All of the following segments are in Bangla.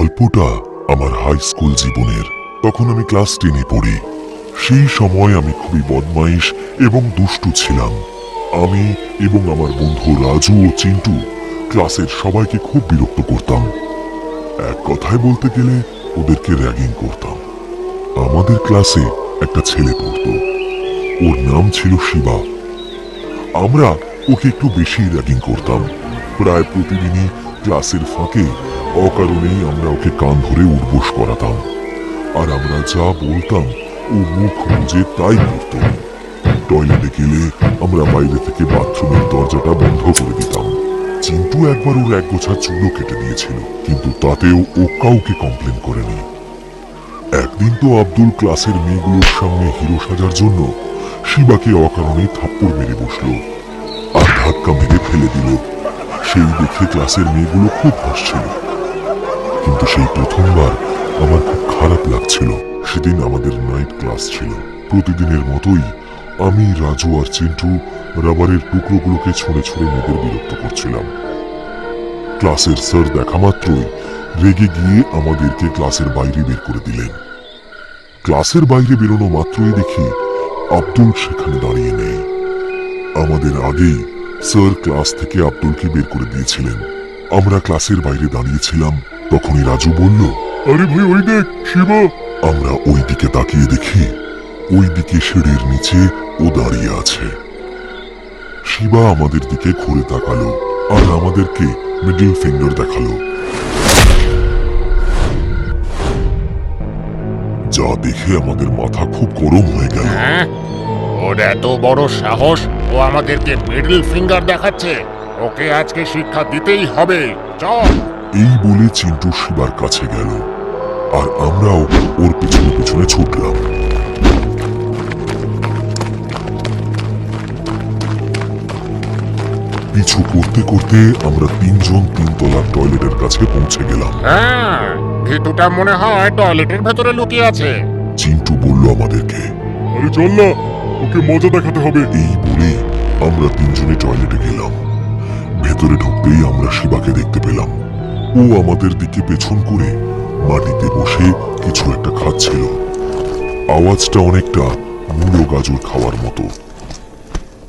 গল্পটা আমার হাই স্কুল জীবনের। তখন আমি ক্লাস 10-এ পড়ি। সেই সময় আমি খুবই বদমাইশ এবং দুষ্টু ছিলাম। আমি এবং আমার বন্ধু রাজু ও চিন্টু ক্লাসের সবাইকে খুব বিরক্ত করতাম। এক কথায় বলতে গেলে ওদেরকে র্যাগিং করতাম। আমাদের ক্লাসে একটা ছেলে পড়তো, ওর নাম ছিল শিবা। আমরা ওকে একটু বেশি র্যাগিং করতাম। প্রায় প্রতিদিনই ক্লাসের ফাঁকে অকারণেই আমরা ওকে কান ধরে উঠবোস করাতাম, আর আমরা যা বলতাম ও মুখ বুঝে তাই করত। টয়লেটে গেলে আমরা বাইরে থেকে বাথরুমের দরজাটা বন্ধ করে দিতাম। চিন্টু একবার ওর এক গোছা চুলও কেটে দিয়েছিল, কিন্তু তাতেও ও কাউকে কমপ্লেন করেনি। একদিন তো আব্দুল ক্লাসের মেয়েগুলোর সামনে হিরো সাজার জন্য শিবাকে অকারণে থাপ্পড় মেরে বসলো আর ধাক্কা মেরে ফেলে দিল। সেই দেখে ক্লাসের মেয়েগুলো খুব হাসছিল, কিন্তু সেই প্রথমবার আমার খুব খারাপ লাগছিল। সেদিন আমাদের নাইট ক্লাস ছিল। প্রতিদিনের মতোই আমি, রাজু আর চিন্টু রাবারের টুকরোগুলোকে ছুঁড়ে ছুঁড়ে মেয়েদের বিরক্ত করছিলাম। ক্লাসের স্যার দেখা মাত্রই রেগে গিয়ে আমাদেরকে ক্লাসের বাইরে বের করে দিলেন। ক্লাসের বাইরে বেরোনো মাত্রই দেখি আব্দুল সেখানে দাঁড়িয়ে নেই। আমাদের আগেই স্যার ক্লাস থেকে আব্দুলকে বের করে দিয়েছিলেন। আমরা ক্লাসের বাইরে দাঁড়িয়েছিলাম, তখনই রাজু বলল, আরে ভাই ওই দেখ শিবা। আমরা ওই দিকে তাকিয়ে দেখি ওই দিকে সিঁড়ির নিচে ও দাঁড়িয়ে আছে। শিবা আমাদের দিকে ঘুরে তাকালো আর আমাদেরকে মিডল ফিঙ্গার দেখালো। যা দেখে আমাদের মাথা খুব গরম হয়ে গেল। ওর এত বড় সাহস, ও আমাদেরকে মিডল ফিঙ্গার দেখাচ্ছে। ওকে আজকে শিক্ষা দিতেই হবে, চল। এই বলে চিন্টু শিবার কাছে গেল আর আমরাও ওর পিছনে পিছনে ছুটলাম। পিছু করতে করতে আমরা তিনজন তিনতলার টয়লেটের কাছে পৌঁছে গেলাম। হ্যাঁ, ভিতুটা মনে হয় টয়লেটের ভেতরে লুকিয়ে আছে। চিন্টু বলল আমাদেরকে, আরে চল না, ওকে মজা দেখাতে হবে। এই বলে আমরা তিনজনে টয়লেটে গেলাম। ভেতরে ঢুকতেই আমরা শিবাকে দেখতে পেলাম। ও আমাদের দিকে পেছন করে মাটিতে বসে কিছু একটা খাচ্ছিল। আওয়াজটা অনেকটা মূলো গাজর খাওয়ার মতো।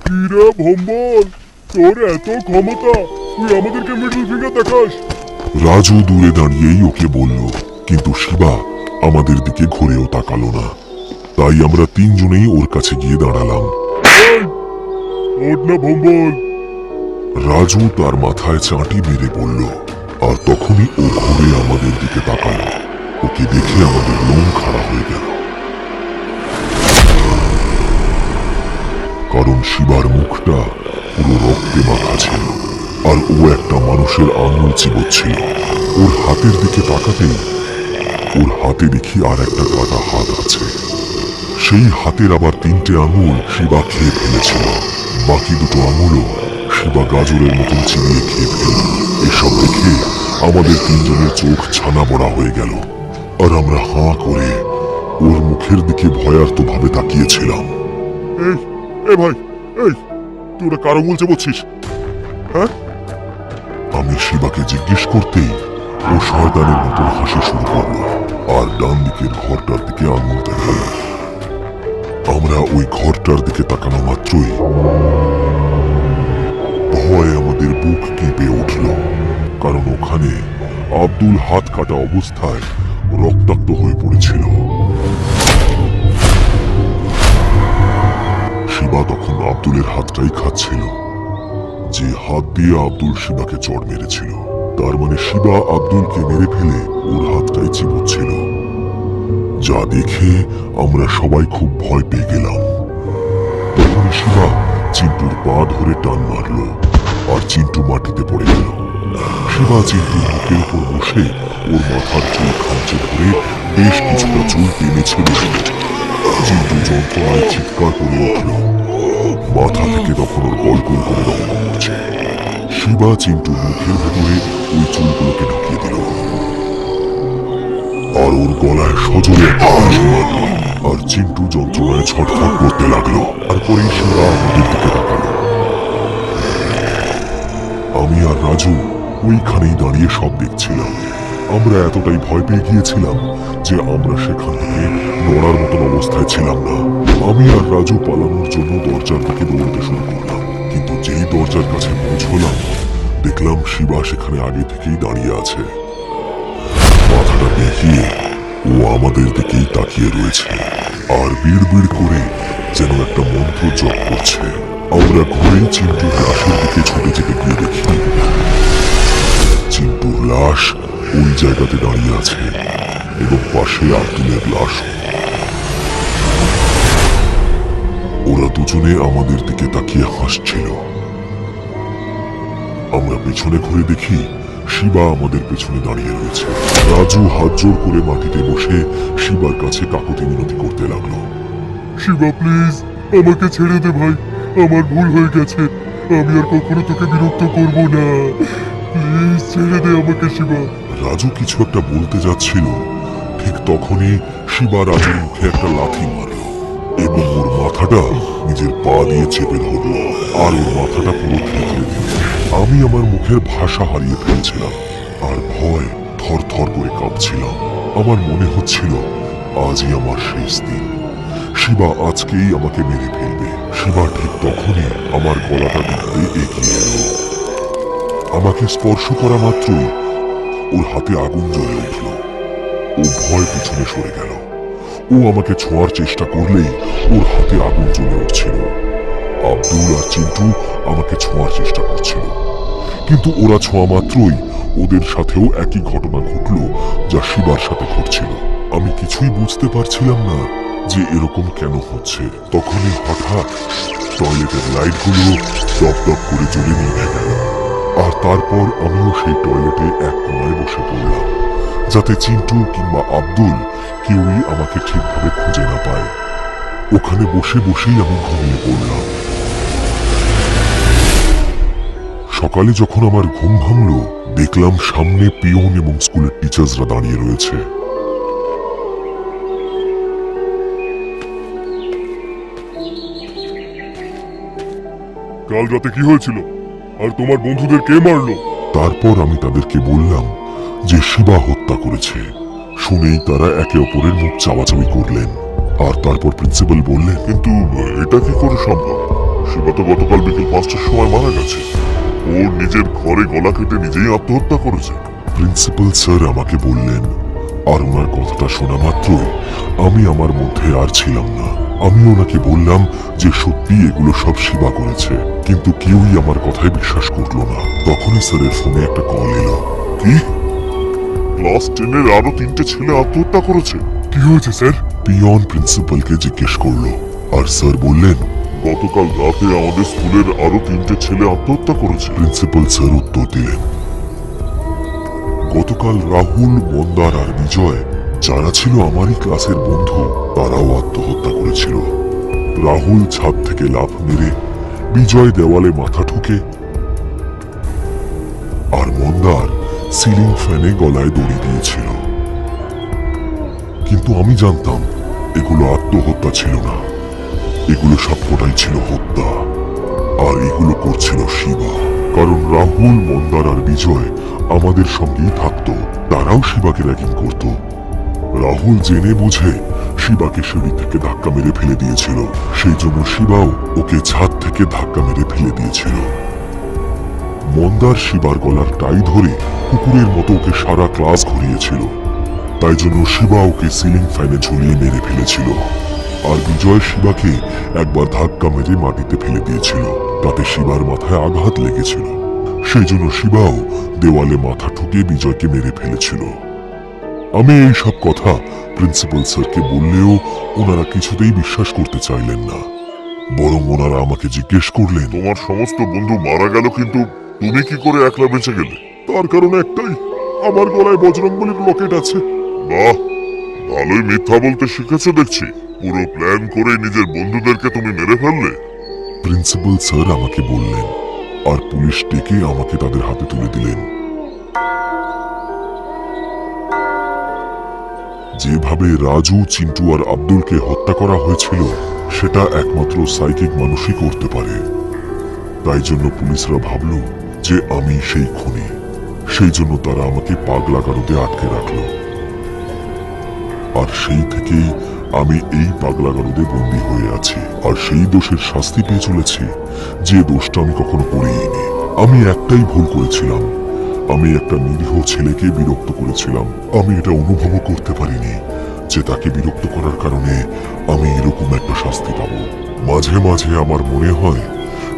কিরে ভম্বল, তোর এত ক্ষমতা, তুই আমাদেরকে মিডল ফিঙ্গার দেখাস? রাজু দূরে দাঁড়িয়েই ওকে বলল, কিন্তু শিবা আমাদের দিকে ঘুরেও তাকালো না। তাই আমরা তিনজনেই ওর কাছে গিয়ে দাঁড়ালাম। রাজু তার মাথায় চাঁটি মেরে বলল, আর তখনই ও ঘুরে আমাদের দিকে তাকালো। ওকে দেখে আমাদের লোম খাড়া হয়ে গেল, কারণ শিবার মুখটা পুরো রক্তে মাখা ছিল আর ও একটা মানুষের আঙুল চিবোচ্ছিল। ওর হাতের দিকে তাকাতেই ওর হাতে দেখি আর একটা কাটা হাত আছে। সেই হাতের আবার 3টে আঙুল শিবা খেয়ে ফেলেছিল। বাকি 2টো আঙুলও শিবা গাজরের মতন চিবিয়ে খেয়ে ফেলল। এসব দেখে আমাদের তিনজনের চোখ ছানা বড়া হয়ে গেল, আর আমরা হাঁ করে ওর মুখের দিকে ভয়ার্ত ভাবে তাকিয়েছিলাম। এই ভাই, এই তুই ওরা কারো বলছে বলছিস? হ্যাঁ, আমি শিবাকে জিজ্ঞেস করতেই ও শয়তানের মতন হাসি শুরু করলো আর ডান দিকের ঘরটার দিকে আঙুল দেখালো। আমরা ওই ঘরটার দিকে তাকানো মাত্রই ভয় আমাদের বুক কেঁপে উঠল, কারণ ওখানে আব্দুল হাত কাটা অবস্থায় রক্তাক্ত হয়ে পড়েছিল। শিবা তখন আব্দুলের হাতটাই খাচ্ছিল, যে হাত দিয়ে আব্দুল শিবাকে চড় মেরেছিল। তার মানে শিবা আব্দুলকে মেরে ফেলে ওর হাতটাই চিবোচ্ছিল। যা দেখে আমরা সবাই খুব ভয় পেয়ে গেলাম। তখন শিবা চিন্টুর পা ধরে টান মারল আর চিন্টু মাটিতে পড়ে গেল। শিবা চিন্টুর বুকের উপর বসে ওর মাথার চুল খামচে ধরে বেশ কিছুটা চুল টেনে ছেড়ে দিল। চিন্টু যন্ত্রণায় চিৎকার করে উঠল। মাথা থেকে তখন ওর গলগল করে রক্ত পড়ছে। শিবা চিন্টুর মুখের ভেতরে ওই চুলগুলোকে ঢুকিয়ে দিল আর ওর গলায় সজোরে মারল, আর চিন্টু যন্ত্রণায় ছটফট করতে লাগলো। তারপরেই শিবা আমাদের দিকে তাকালো। আমি আর রাজু ওইখানেই দাঁড়িয়ে সব দেখছিলাম। আমরা এতটাই ভয় পেয়ে গিয়েছিলাম যে আমরা সেখান থেকে নড়ার মতন অবস্থায় ছিলাম না। আমি আর রাজু পালানোর জন্য দরজার দিকে দৌড়তে শুরু করলাম, কিন্তু যেই দরজার কাছে পৌঁছলাম দেখলাম শিবা সেখানে আগে থেকেই দাঁড়িয়ে আছে। মাথাটা বেঁকিয়ে ও আমাদের দিকেই তাকিয়ে রয়েছে আর বিড় করে যেন একটা মন্ত্র জপ করছে। আমরা ঘুরেই চিন্টুর লাশের দিকে ছুটে যেতে গিয়ে দেখি চিন্টুর লাশ ওই জায়গাতে দাঁড়িয়ে আছে এবং পাশে আব্দুলের লাশ। ওরা দুজনে আমাদের দিকে তাকিয়ে হাসছিল। আমরা পেছনে ঘুরে দেখি শিবা আমাদের পেছনে দাঁড়িয়ে রয়েছে। রাজু হাত জোর করে মাটিতে বসে শিবার কাছে কাকুতি মিনতি করতে লাগলো। শিবা প্লিজ আমাকে ছেড়ে দে ভাই, আমার ভুল হয়ে গেছে, আমি আর কখনো তোকে বিরক্ত করব না, প্লিজ ছেড়ে দে আমাকে শিবা। রাজু কিছু একটা বলতে যাচ্ছিল, ঠিক তখনই শিবা রাজুর মুখে একটা লাথি মারল এবং ওর মাথাটা নিজের পা দিয়ে চেপে ধরল আর ওর মাথাটা পুরো থেতলে দিল। আমি আমার মুখের ভাষা হারিয়ে ফেলছিলাম আর ভয় থর থর করে কাঁপছিলাম। আমার মনে হচ্ছিল আজই আমার শেষ দিন, শিবা আজকেই আমাকে মেরে ফেলবে। শিবা ঠিক তখনই আমার গলাটা টিপতে এগিয়ে এলো। আমাকে স্পর্শ করা মাত্রই ওর হাতে আগুন জ্বলে উঠল। ও ভয় পিছনে সরে গেল। ও আমাকে ছোঁয়ার চেষ্টা করলেই ওর হাতে আগুন জ্বলে উঠছিল। আব্দুল আর চিন্টু আমাকে ছোঁয়ার চেষ্টা করছিল, কিন্তু ওরা ছোঁয়া মাত্রই ওদের সাথেও একই ঘটনা ঘটল যা শিবার সাথে ঘটছিল। আমি কিছুই বুঝতে পারছিলাম না যে এরকম কেন হচ্ছে। তখনই হঠাৎ টয়লেটের লাইটগুলো দপ দপ করে জ্বলে নিভে গেল আর তারপর আমিও সেই টয়লেটে এক কোণায় বসে পড়লাম, যাতে চিন্টু কিংবা আব্দুল কেউই আমাকে ঠিকভাবে খুঁজে না পায়। ওখানে বসে বসেই আমি ঘুমিয়ে পড়লাম। সকালে যখন আমার ঘুম ভাঙলো দেখলাম সামনে পিয়ন এবং স্কুলের টিচার্সরা দাঁড়িয়ে রয়েছে। কাল রাতে কি হয়েছিল আর তোমার বন্ধুদের কে মারলো? তারপর আমি তাদেরকে বললাম যে শিবা হত্যা করেছে। শুনেই তারা একে অপরের মুখ চাওয়াচাওয়ি করলেন আর তারপর প্রিন্সিপাল বললেন, কিন্তু এটা কি করে সম্ভব? শিবা তো গতকাল বিকেল 5টার সময় মারা গেছে। ওর নিজের ঘরে গলা কেটে নিজেই আত্মহত্যা করেছে। প্রিন্সিপাল স্যার আমাকে বললেন আর ওনার কথাটা শোনা মাত্রই আমি আমার মধ্যে আর ছিলাম না। আমি ওনাকে বললাম যে সত্যি এগুলো সব শিবা করেছে, কিন্তু কেউই আমার কথায় বিশ্বাস করলো না। তখনই স্যারের ফোনে একটা কল এলো। কি? ক্লাস 10-এর আরো 3টে ছেলে আত্মহত্যা করেছে? কি হয়েছে স্যার? পিয়ন প্রিন্সিপালকে জিজ্ঞেস করলো আর স্যার বললেন, গতকাল রাতে আমাদের স্কুলের আরো 3টে ছেলে আত্মহত্যা করেছে। প্রিন্সিপাল স্যার উত্তর দিলেন, গতকাল রাহুল, মন্দার আর বিজয়, যারা ছিল আমারই ক্লাসের বন্ধু, তারাও আত্মহত্যা করেছিল। রাহুল ছাদ থেকে লাফ মেরে, বিজয় দেওয়ালে মাথা ঠুকে আর মন্দার সিলিং ফ্যানে গলায় দড়ি দিয়েছিল। কিন্তু আমি জানতাম এগুলো আত্মহত্যা ছিল না, এগুলো সবকটাই ছিল হত্যা। আর এগুলো করছিল শিবা, কারণ রাহুল, মন্দার আর বিজয় আমাদের সঙ্গেই থাকতো। তারাও শিবাকে র্যাগিং করত। রাহুল জেনে বুঝে শিবাকে সিঁড়ি থেকে ধাক্কা মেরে ফেলে দিয়েছিল, সেই জন্য শিবাও ওকে ছাদ থেকে ধাক্কা মেরে ফেলে দিয়েছিল। মন্দার শিবার গলার টাই ধরে কুকুরের মতো ওকে সারা ক্লাস ঘুরিয়েছিল, তাই জন্য শিবা ওকে সিলিং ফ্যানে ঝুলিয়ে মেরে ফেলেছিল। আর বিজয় শিবাকে একবার ধাক্কা মেরে মাটিতে ফেলে দিয়েছিল, তাতে শিবার মাথায় আঘাত লেগেছিল, সেই জন্য শিবাও দেওয়ালে মাথা ঠুকে বিজয়কে মেরে ফেলেছিল। আমি এই সব কথা প্রিন্সিপাল স্যারকে বললেও ওনারা কিছুতেই বিশ্বাস করতে চাইলেন না, বরং ওনারা আমাকে জিজ্ঞেস করলেন, তোমার সমস্ত বন্ধু মারা গেল, কিন্তু তুমি কি করে একলা বেঁচে গেলে? তার কারণ একটাই, আমার গলায় বজরংবলীর লকেট আছে। বাহ, ভালোই মিথ্যা বলতে শিখেছো দেখছি। পুরো প্ল্যান করে নিজের বন্ধুদেরকে তুমি মেরে ফেললে। প্রিন্সিপাল স্যার আমাকে বললেন আর পুলিশ ডেকে আমাকে তাদের হাতে তুলে দিলেন। যেভাবে রাজু, চিন্টু আর আব্দুলকে হত্যা করা হয়েছিল সেটা একমাত্র সাইকিক মানুষই করতে পারে। তাই জন্য পুলিশরা ভাবল যে আমি সেই খুনি। সেই জন্য তারা আমাকে পাগলা গারদে আটকে রাখলো। আর সেই থেকেই আমি এই পাগলা গারদে বন্দী হয়ে আছি, আর সেই দোষের শাস্তি পেয়ে চলেছি যে দোষটা আমি কখনো করিনি। আমি একটাই ভুল করেছিলাম, আমি একটা নিরীহ ছেলেকে বিরক্ত করেছিলাম। আমি এটা অনুভবও করতে পারিনি যে তাকে বিরক্ত করার কারণে আমি এরকম একটা শাস্তি পাবো। মাঝে মাঝে আমার মনে হয়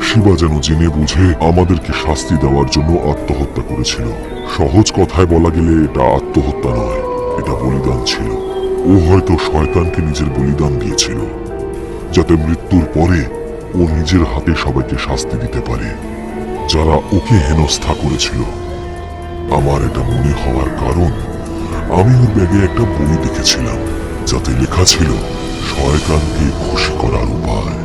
শিবা যেন জেনে বুঝে আমাদেরকে শাস্তি দেওয়ার জন্য আত্মহত্যা করেছিল। সহজ কথায় বলা গেলে এটা আত্মহত্যা নয়, এটা বলিদান ছিল। ও হয়তো শয়তানকে নিজের বলিদান দিয়েছিল, যাতে মৃত্যুর পরে ও নিজের হাতে সবাইকে শাস্তি দিতে পারে যারা ওকে হেনস্থা করেছিল। আমার এটা মনে হওয়ার কারণ আমি ওর ব্যাগে একটা বই দেখেছিলাম, যাতে লেখা ছিল শয়তানকে খুশি করার উপায়।